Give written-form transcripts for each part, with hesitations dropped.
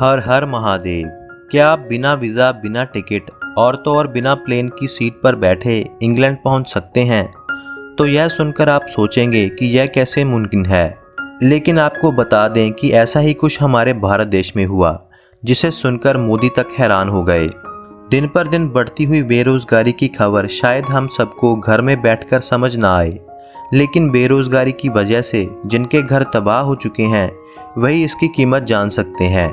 हर हर महादेव। क्या आप बिना वीज़ा, बिना टिकट और तो और बिना प्लेन की सीट पर बैठे इंग्लैंड पहुंच सकते हैं? तो यह सुनकर आप सोचेंगे कि यह कैसे मुमकिन है। लेकिन आपको बता दें कि ऐसा ही कुछ हमारे भारत देश में हुआ, जिसे सुनकर मोदी तक हैरान हो गए। दिन पर दिन बढ़ती हुई बेरोजगारी की खबर शायद हम सबको घर में बैठकर समझ ना आए, लेकिन बेरोजगारी की वजह से जिनके घर तबाह हो चुके हैं वही इसकी कीमत जान सकते हैं।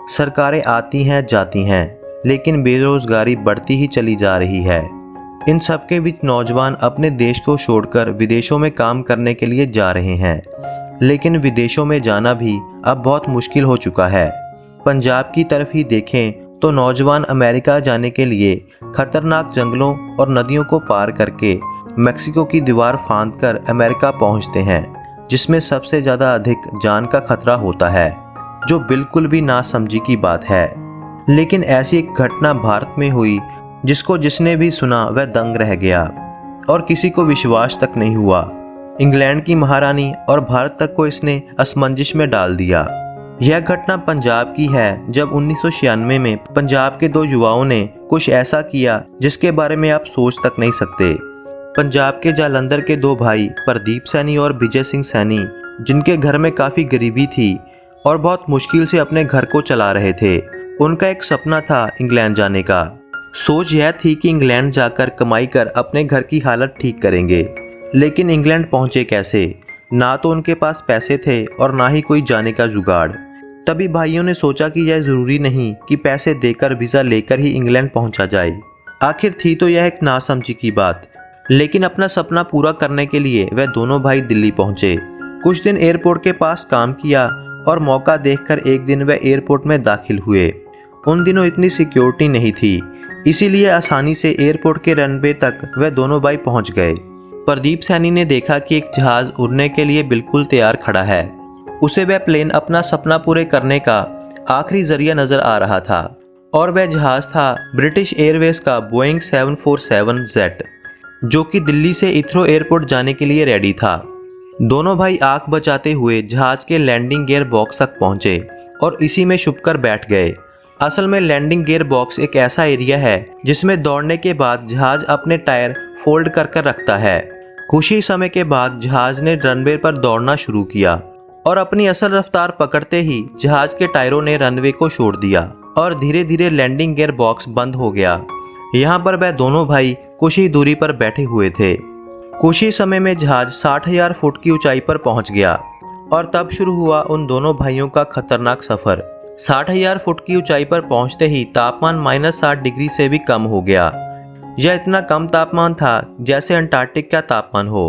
सरकारें आती हैं जाती हैं, लेकिन बेरोजगारी बढ़ती ही चली जा रही है। इन सब के बीच नौजवान अपने देश को छोड़कर विदेशों में काम करने के लिए जा रहे हैं, लेकिन विदेशों में जाना भी अब बहुत मुश्किल हो चुका है। पंजाब की तरफ ही देखें तो नौजवान अमेरिका जाने के लिए खतरनाक जंगलों और नदियों को पार करके मेक्सिको की दीवार फांदकर अमेरिका पहुंचते हैं, जिसमें सबसे ज़्यादा अधिक जान का खतरा होता है, जो बिल्कुल भी नासमझी की बात है। लेकिन ऐसी एक घटना भारत में हुई जिसको जिसने भी सुना वह दंग रह गया और किसी को विश्वास तक नहीं हुआ। इंग्लैंड की महारानी और भारत तक को इसने असमंजस में डाल दिया। यह घटना पंजाब की है, जब 1996 में पंजाब के दो युवाओं ने कुछ ऐसा किया जिसके बारे में आप सोच तक नहीं सकते। पंजाब के जालंधर के दो भाई प्रदीप सैनी और विजय सिंह सैनी, जिनके घर में काफ़ी गरीबी थी और बहुत मुश्किल से अपने घर को चला रहे थे, उनका एक सपना था इंग्लैंड जाने का। सोच यह थी कि इंग्लैंड जाकर कमाई कर अपने घर की हालत ठीक करेंगे। लेकिन इंग्लैंड पहुंचे कैसे? ना तो उनके पास पैसे थे और ना ही कोई जाने का जुगाड़। तभी भाइयों ने सोचा कि यह ज़रूरी नहीं कि पैसे देकर वीज़ा लेकर ही इंग्लैंड पहुंचा जाए। आखिर थी तो यह एक नासमझी की बात, लेकिन अपना सपना पूरा करने के लिए वह दोनों भाई दिल्ली पहुंचे। कुछ दिन एयरपोर्ट के पास काम किया और मौका देखकर एक दिन वह एयरपोर्ट में दाखिल हुए। उन दिनों इतनी सिक्योरिटी नहीं थी, इसीलिए आसानी से एयरपोर्ट के रनवे तक वह दोनों भाई पहुंच गए। प्रदीप सैनी ने देखा कि एक जहाज़ उड़ने के लिए बिल्कुल तैयार खड़ा है। उसे वह प्लेन अपना सपना पूरे करने का आखिरी जरिया नज़र आ रहा था, और वह जहाज़ था ब्रिटिश एयरवेज का बोइंग 747 जो कि दिल्ली से इथरो एयरपोर्ट जाने के लिए रेडी था। दोनों भाई आंख बचाते हुए जहाज़ के लैंडिंग गियर बॉक्स तक पहुंचे और इसी में छुपकर बैठ गए। असल में लैंडिंग गियर बॉक्स एक ऐसा एरिया है जिसमें दौड़ने के बाद जहाज़ अपने टायर फोल्ड कर कर रखता है। कुछ ही समय के बाद जहाज़ ने रनवे पर दौड़ना शुरू किया और अपनी असल रफ्तार पकड़ते ही जहाज़ के टायरों ने रनवे को छोड़ दिया और धीरे धीरे लैंडिंग गियर बॉक्स बंद हो गया। यहाँ पर वह दोनों भाई कुछ ही दूरी पर बैठे हुए थे। कुछ ही समय में जहाज 60,000 फुट की ऊंचाई पर पहुंच गया और तब शुरू हुआ उन दोनों भाइयों का खतरनाक सफर। 60,000 फुट की ऊंचाई पर पहुंचते ही तापमान -60 डिग्री से भी कम हो गया। यह इतना कम तापमान था जैसे अंटार्कटिक का तापमान हो।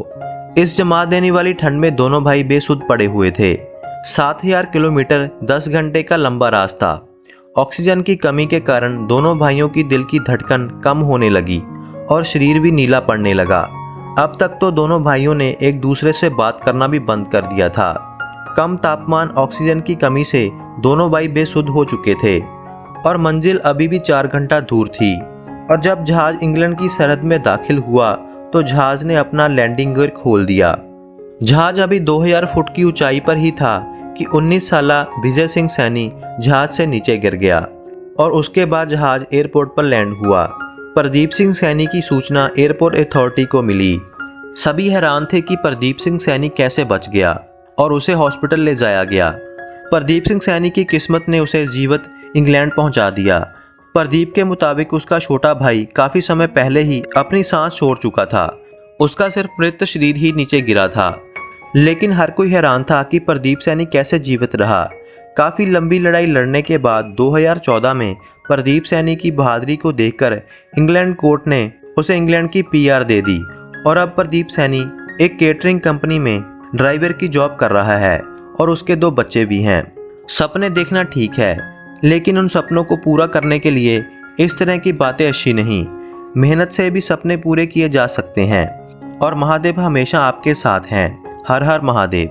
इस जमा देने वाली ठंड में दोनों भाई बेसुध पड़े हुए थे। 7,000 किलोमीटर 10 घंटे का लंबा रास्ता। ऑक्सीजन की कमी के कारण दोनों भाइयों की दिल की धड़कन कम होने लगी और शरीर भी नीला पड़ने लगा। अब तक तो दोनों भाइयों ने एक दूसरे से बात करना भी बंद कर दिया था। कम तापमान, ऑक्सीजन की कमी से दोनों भाई बेसुध हो चुके थे और मंजिल अभी भी 4 घंटा दूर थी। और जब जहाज इंग्लैंड की सरहद में दाखिल हुआ तो जहाज ने अपना लैंडिंग गियर खोल दिया। जहाज अभी 2000 फुट की ऊंचाई पर ही था कि 19 साला विजय सिंह सैनी जहाज से नीचे गिर गया और उसके बाद जहाज एयरपोर्ट पर लैंड हुआ। प्रदीप सिंह सैनी की सूचना एयरपोर्ट अथॉरिटी को मिली। सभी हैरान थे कि प्रदीप सिंह सैनी कैसे बच गया और उसे हॉस्पिटल ले जाया गया। प्रदीप सिंह सैनी की किस्मत ने उसे जीवित इंग्लैंड पहुंचा दिया। प्रदीप के मुताबिक उसका छोटा भाई काफ़ी समय पहले ही अपनी सांस छोड़ चुका था। उसका सिर्फ मृत शरीर ही नीचे गिरा था। लेकिन हर कोई हैरान था कि प्रदीप सैनी कैसे जीवित रहा। काफ़ी लंबी लड़ाई लड़ने के बाद 2014 में प्रदीप सैनी की बहादुरी को देखकर इंग्लैंड कोर्ट ने उसे इंग्लैंड की PR दे दी और अब प्रदीप सैनी एक केटरिंग कंपनी में ड्राइवर की जॉब कर रहा है और उसके 2 बच्चे भी हैं। सपने देखना ठीक है, लेकिन उन सपनों को पूरा करने के लिए इस तरह की बातें अच्छी नहीं। मेहनत से भी सपने पूरे किए जा सकते हैं और महादेव हमेशा आपके साथ हैं। हर हर महादेव।